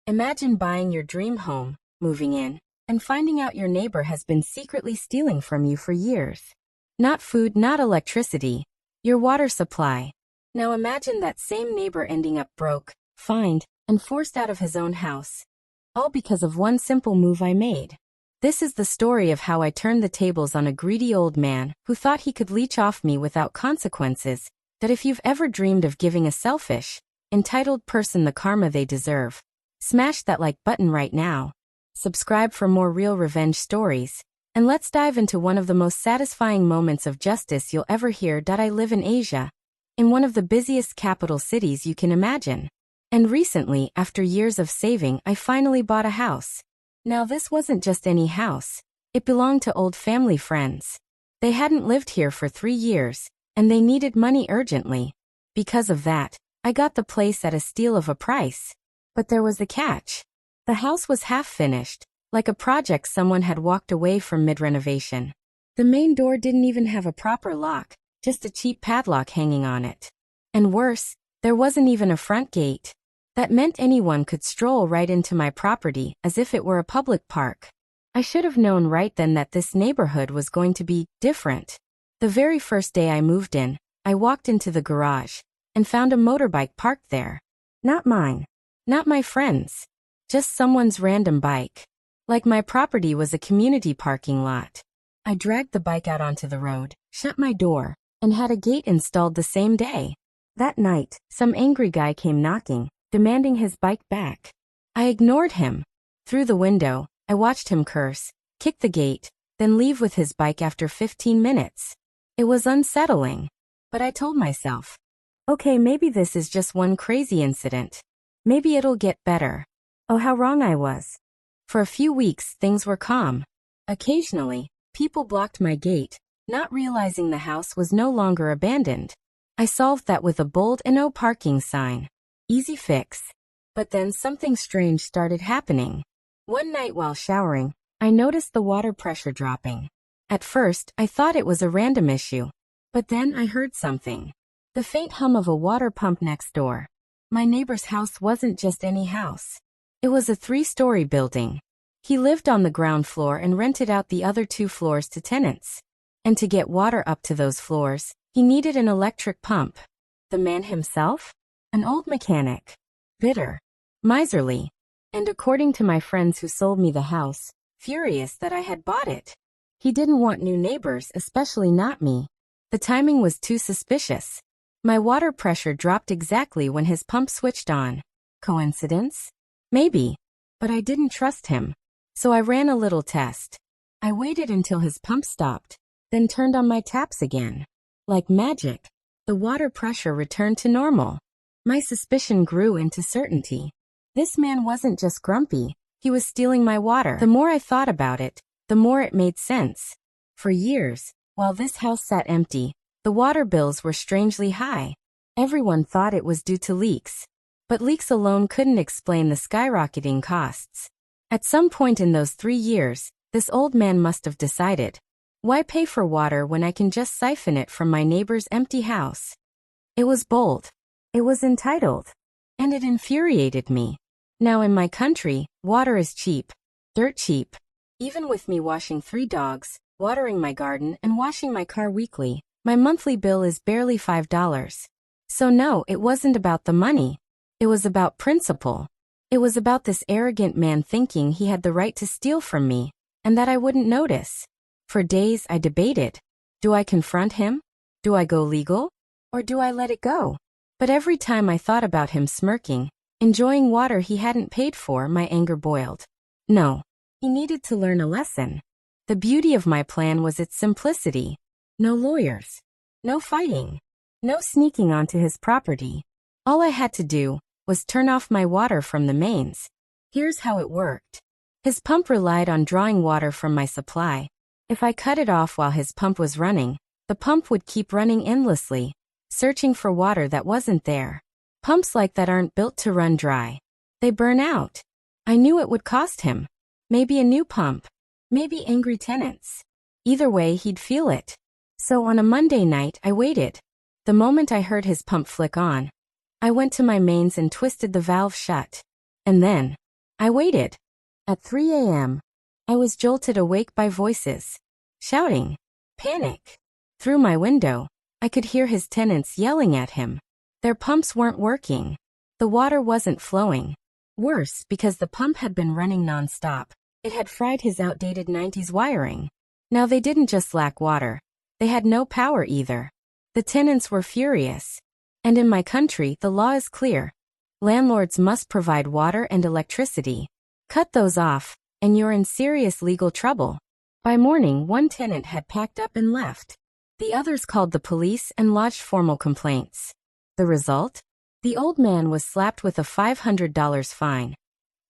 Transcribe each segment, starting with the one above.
Imagine buying your dream home, moving in, and finding out your neighbor has been secretly stealing from you for years. Not food, not electricity, your water supply. Now imagine that same neighbor ending up broke, fined, and forced out of his own house. All because of one simple move I made. This is the story of how I turned the tables on a greedy old man who thought he could leech off me without consequences. That if you've ever dreamed of giving a selfish, entitled person the karma they deserve, smash that like button right now. Subscribe for more real revenge stories, and let's dive into one of the most satisfying moments of justice you'll ever hear. I live in Asia, in one of the busiest capital cities you can imagine. And recently, after years of saving, I finally bought a house. Now this wasn't just any house. It belonged to old family friends. They hadn't lived here for 3 years, and they needed money urgently. Because of that, I got the place at a steal of a price. But there was a catch. The house was half finished, like a project someone had walked away from mid-renovation. The main door didn't even have a proper lock, just a cheap padlock hanging on it. And worse, there wasn't even a front gate. That meant anyone could stroll right into my property as if it were a public park. I should have known right then that this neighborhood was going to be different. The very first day I moved in, I walked into the garage and found a motorbike parked there. Not mine. Not my friend's. Just someone's random bike. Like my property was a community parking lot. I dragged the bike out onto the road, shut my door, and had a gate installed the same day. That night, some angry guy came knocking, demanding his bike back. I ignored him. Through the window, I watched him curse, kick the gate, then leave with his bike after 15 minutes. It was unsettling. But I told myself, okay, maybe this is just one crazy incident. Maybe it'll get better. Oh, how wrong I was. For a few weeks, things were calm. Occasionally, people blocked my gate, not realizing the house was no longer abandoned. I solved that with a bold "No parking" sign. Easy fix. But then something strange started happening. One night while showering, I noticed the water pressure dropping. At first, I thought it was a random issue. But then I heard something. The faint hum of a water pump next door. My neighbor's house wasn't just any house. It was a 3-story building. He lived on the ground floor and rented out the other 2 floors to tenants. And to get water up to those floors, he needed an electric pump. The man himself? An old mechanic. Bitter. Miserly. And according to my friends who sold me the house, furious that I had bought it. He didn't want new neighbors, especially not me. The timing was too suspicious. My water pressure dropped exactly when his pump switched on. Coincidence? Maybe. But I didn't trust him. So I ran a little test. I waited until his pump stopped, then turned on my taps again. Like magic, the water pressure returned to normal. My suspicion grew into certainty. This man wasn't just grumpy, he was stealing my water. The more I thought about it, the more it made sense. For years, while this house sat empty, the water bills were strangely high. Everyone thought it was due to leaks. But leaks alone couldn't explain the skyrocketing costs. At some point in those 3 years, this old man must have decided, why pay for water when I can just siphon it from my neighbor's empty house? It was bold. It was entitled. And it infuriated me. Now in my country, water is cheap. Dirt cheap. Even with me washing 3 dogs, watering my garden, and washing my car weekly, my monthly bill is barely $5. So no, it wasn't about the money. It was about principle. It was about this arrogant man thinking he had the right to steal from me, and that I wouldn't notice. For days I debated. Do I confront him? Do I go legal? Or do I let it go? But every time I thought about him smirking, enjoying water he hadn't paid for, my anger boiled. No. He needed to learn a lesson. The beauty of my plan was its simplicity. No lawyers. No fighting. No sneaking onto his property. All I had to do was turn off my water from the mains. Here's how it worked. His pump relied on drawing water from my supply. If I cut it off while his pump was running, the pump would keep running endlessly, searching for water that wasn't there. Pumps like that aren't built to run dry. They burn out. I knew it would cost him. Maybe a new pump. Maybe angry tenants. Either way, he'd feel it. So on a Monday night, I waited. The moment I heard his pump flick on, I went to my mains and twisted the valve shut. And then, I waited. At 3 a.m., I was jolted awake by voices. Shouting. Panic. Through my window, I could hear his tenants yelling at him. Their pumps weren't working. The water wasn't flowing. Worse, because the pump had been running non-stop. It had fried his outdated 90s wiring. Now they didn't just lack water. They had no power either. The tenants were furious. And in my country, the law is clear. Landlords must provide water and electricity. Cut those off, and you're in serious legal trouble. By morning, one tenant had packed up and left. The others called the police and lodged formal complaints. The result? The old man was slapped with a $500 fine.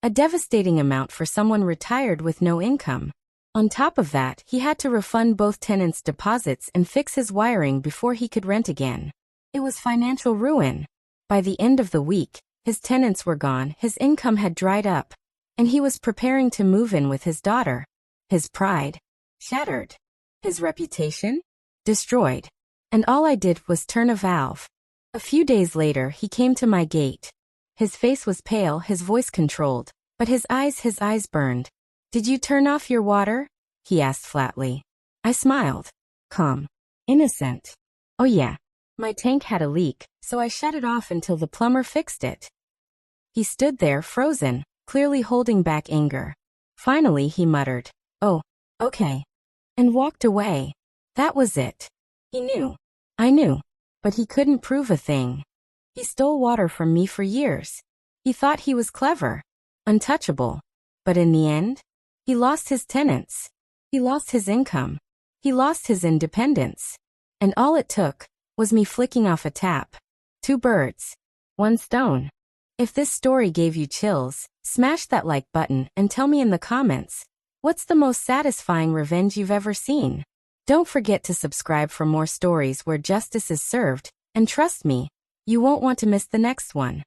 A devastating amount for someone retired with no income. On top of that, he had to refund both tenants' deposits and fix his wiring before he could rent again. It was financial ruin. By the end of the week, his tenants were gone, his income had dried up, and he was preparing to move in with his daughter. His pride shattered. His reputation destroyed. And all I did was turn a valve. A few days later, he came to my gate. His face was pale, his voice controlled, but his eyes burned. Did you turn off your water? He asked flatly. I smiled. Calm. Innocent. Oh yeah. My tank had a leak, so I shut it off until the plumber fixed it. He stood there, frozen, clearly holding back anger. Finally, he muttered, "Oh, okay," and walked away. That was it. He knew. I knew. But he couldn't prove a thing. He stole water from me for years. He thought he was clever, untouchable. But in the end, he lost his tenants. He lost his income. He lost his independence. And all it took was me flicking off a tap. 2 birds, 1 stone. If this story gave you chills, smash that like button and tell me in the comments, what's the most satisfying revenge you've ever seen? Don't forget to subscribe for more stories where justice is served, and trust me, you won't want to miss the next one.